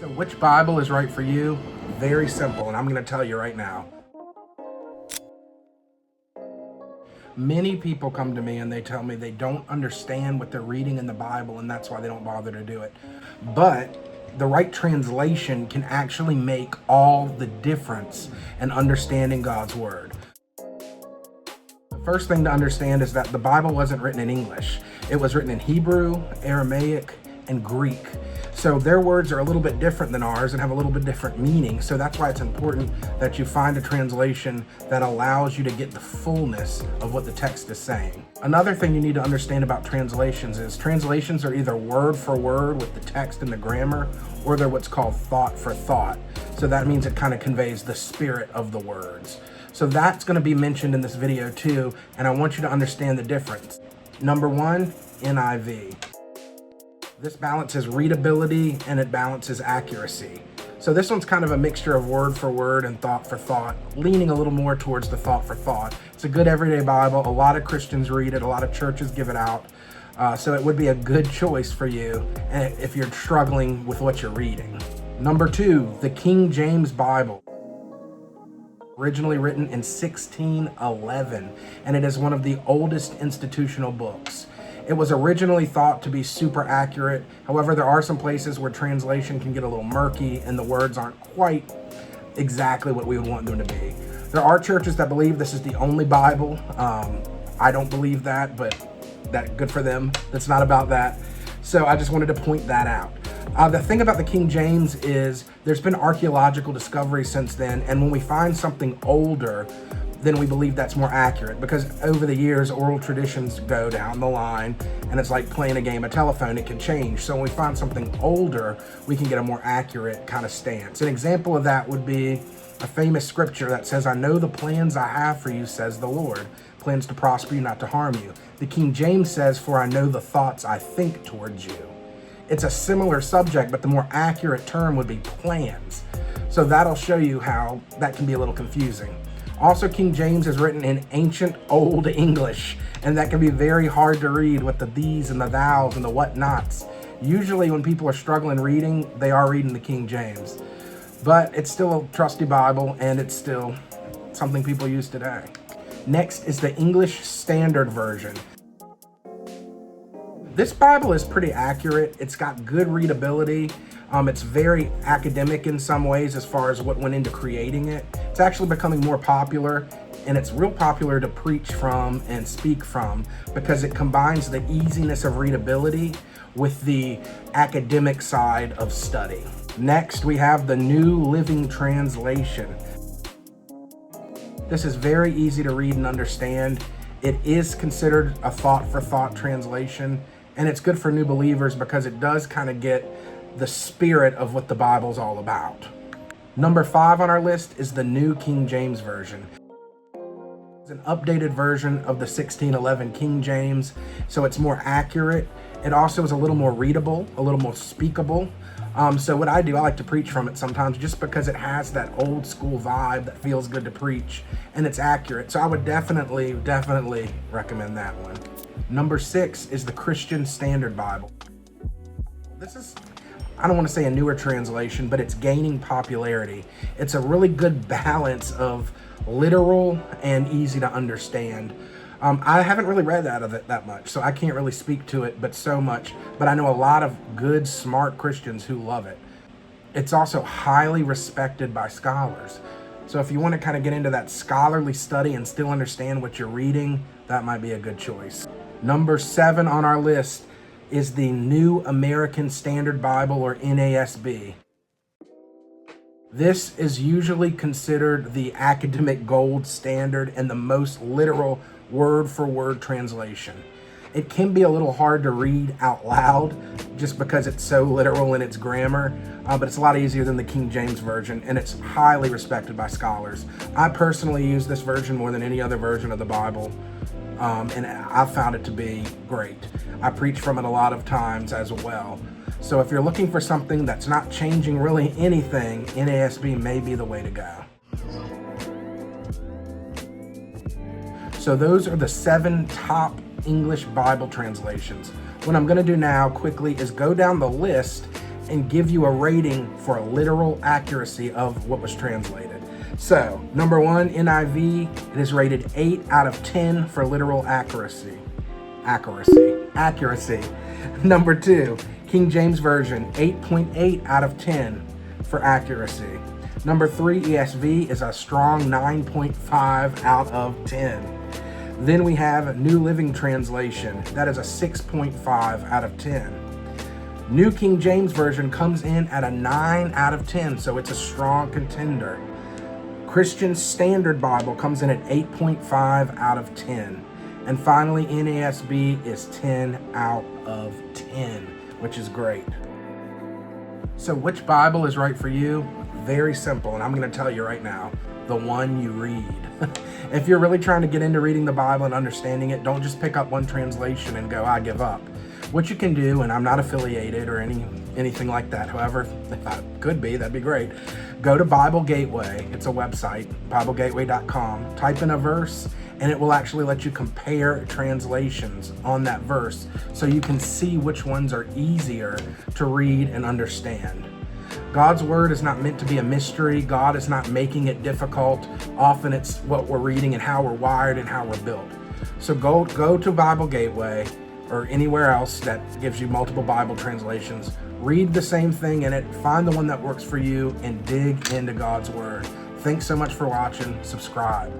So which Bible is right for you? Very simple, and I'm going to tell you right now. Many people come to me and they tell me they don't understand what they're reading in the Bible, and that's why they don't bother to do it. But the right translation can actually make all the difference in understanding God's Word. The first thing to understand is that the Bible wasn't written in English. It was written in Hebrew, Aramaic, and Greek. So their words are a little bit different than ours and have a little bit different meaning. So that's why it's important that you find a translation that allows you to get the fullness of what the text is saying. Another thing you need to understand about translations is translations are either word for word with the text and the grammar, or they're what's called thought for thought. So that means it kind of conveys the spirit of the words. So that's going to be mentioned in this video too, and I want you to understand the difference. Number one, NIV. This balances readability and it balances accuracy. So this one's kind of a mixture of word for word and thought for thought, leaning a little more towards the thought for thought. It's a good everyday Bible. A lot of Christians read it. A lot of churches give it out. So it would be a good choice for you if you're struggling with what you're reading. Number two, the King James Bible. Originally written in 1611, and it is one of the oldest institutional books. It was originally thought to be super accurate. However, there are some places where translation can get a little murky and the words aren't quite exactly what we would want them to be. There are churches that believe this is the only Bible. I don't believe that, but good for them. It's not about that. So I just wanted to point that out. The thing about the King James is there's been archaeological discovery since then, and when we find something older, then we believe that's more accurate, because over the years, oral traditions go down the line, and it's like playing a game of telephone, it can change. So when we find something older, we can get a more accurate kind of stance. An example of that would be a famous scripture that says, "I know the plans I have for you, says the Lord, plans to prosper you, not to harm you." The King James says, "For I know the thoughts I think towards you." It's a similar subject, but the more accurate term would be plans. So that'll show you how that can be a little confusing. Also, King James is written in ancient Old English, and that can be very hard to read with the these and the thous and the whatnots. Usually when people are struggling reading, they are reading the King James. But it's still a trusty Bible, and it's still something people use today. Next is the English Standard Version. This Bible is pretty accurate. It's got good readability. It's very academic in some ways as far as what went into creating it. It's actually becoming more popular, and it's real popular to preach from and speak from because it combines the easiness of readability with the academic side of study. Next, we have the New Living Translation. This is very easy to read and understand. It is considered a thought-for-thought translation, and it's good for new believers because it does kind of get the spirit of what the Bible's all about. Number 5 on our list is the New King James Version. It's an updated version of the 1611 King James, so it's more accurate. It also is a little more readable, a little more speakable. So what I do, I like to preach from it sometimes just because it has that old school vibe that feels good to preach, and it's accurate. So I would definitely recommend that one. Number 6 is the Christian Standard Bible. This is, I don't want to say a newer translation, but it's gaining popularity. It's a really good balance of literal and easy to understand. I haven't really read out of it that much, so I can't really speak to it, but I know a lot of good, smart Christians who love it. It's also highly respected by scholars. So if you want to kind of get into that scholarly study and still understand what you're reading, that might be a good choice. Number 7 on our list is the New American Standard Bible, or NASB. This is usually considered the academic gold standard and the most literal word-for-word translation. It can be a little hard to read out loud just because it's so literal in its grammar, but it's a lot easier than the King James Version, and it's highly respected by scholars. I personally use this version more than any other version of the Bible, and I've found it to be great. I preach from it a lot of times as well. So if you're looking for something that's not changing really anything, NASB may be the way to go. So those are the 7 top English Bible translations. What I'm going to do now quickly is go down the list and give you a rating for a literal accuracy of what was translated. So, number 1, NIV, it is rated 8 out of 10 for literal accuracy. Accuracy. Number 2, King James Version, 8.8 out of 10 for accuracy. Number 3, ESV is a strong 9.5 out of 10. Then we have New Living Translation. That is a 6.5 out of 10. New King James Version comes in at a 9 out of 10, so it's a strong contender. Christian Standard Bible comes in at 8.5 out of 10. And finally, NASB is 10 out of 10, which is great. So which Bible is right for you? Very simple, and I'm going to tell you right now, the one you read. If you're really trying to get into reading the Bible and understanding it, don't just pick up one translation and go, I give up. What you can do, and I'm not affiliated or anything like that, however, if I could be, that'd be great. Go to Bible Gateway, it's a website, BibleGateway.com, type in a verse, and it will actually let you compare translations on that verse so you can see which ones are easier to read and understand. God's word is not meant to be a mystery. God is not making it difficult. Often it's what we're reading and how we're wired and how we're built. So go to Bible Gateway or anywhere else that gives you multiple Bible translations. Read the same thing in it, find the one that works for you, and dig into God's word. Thanks so much for watching. Subscribe.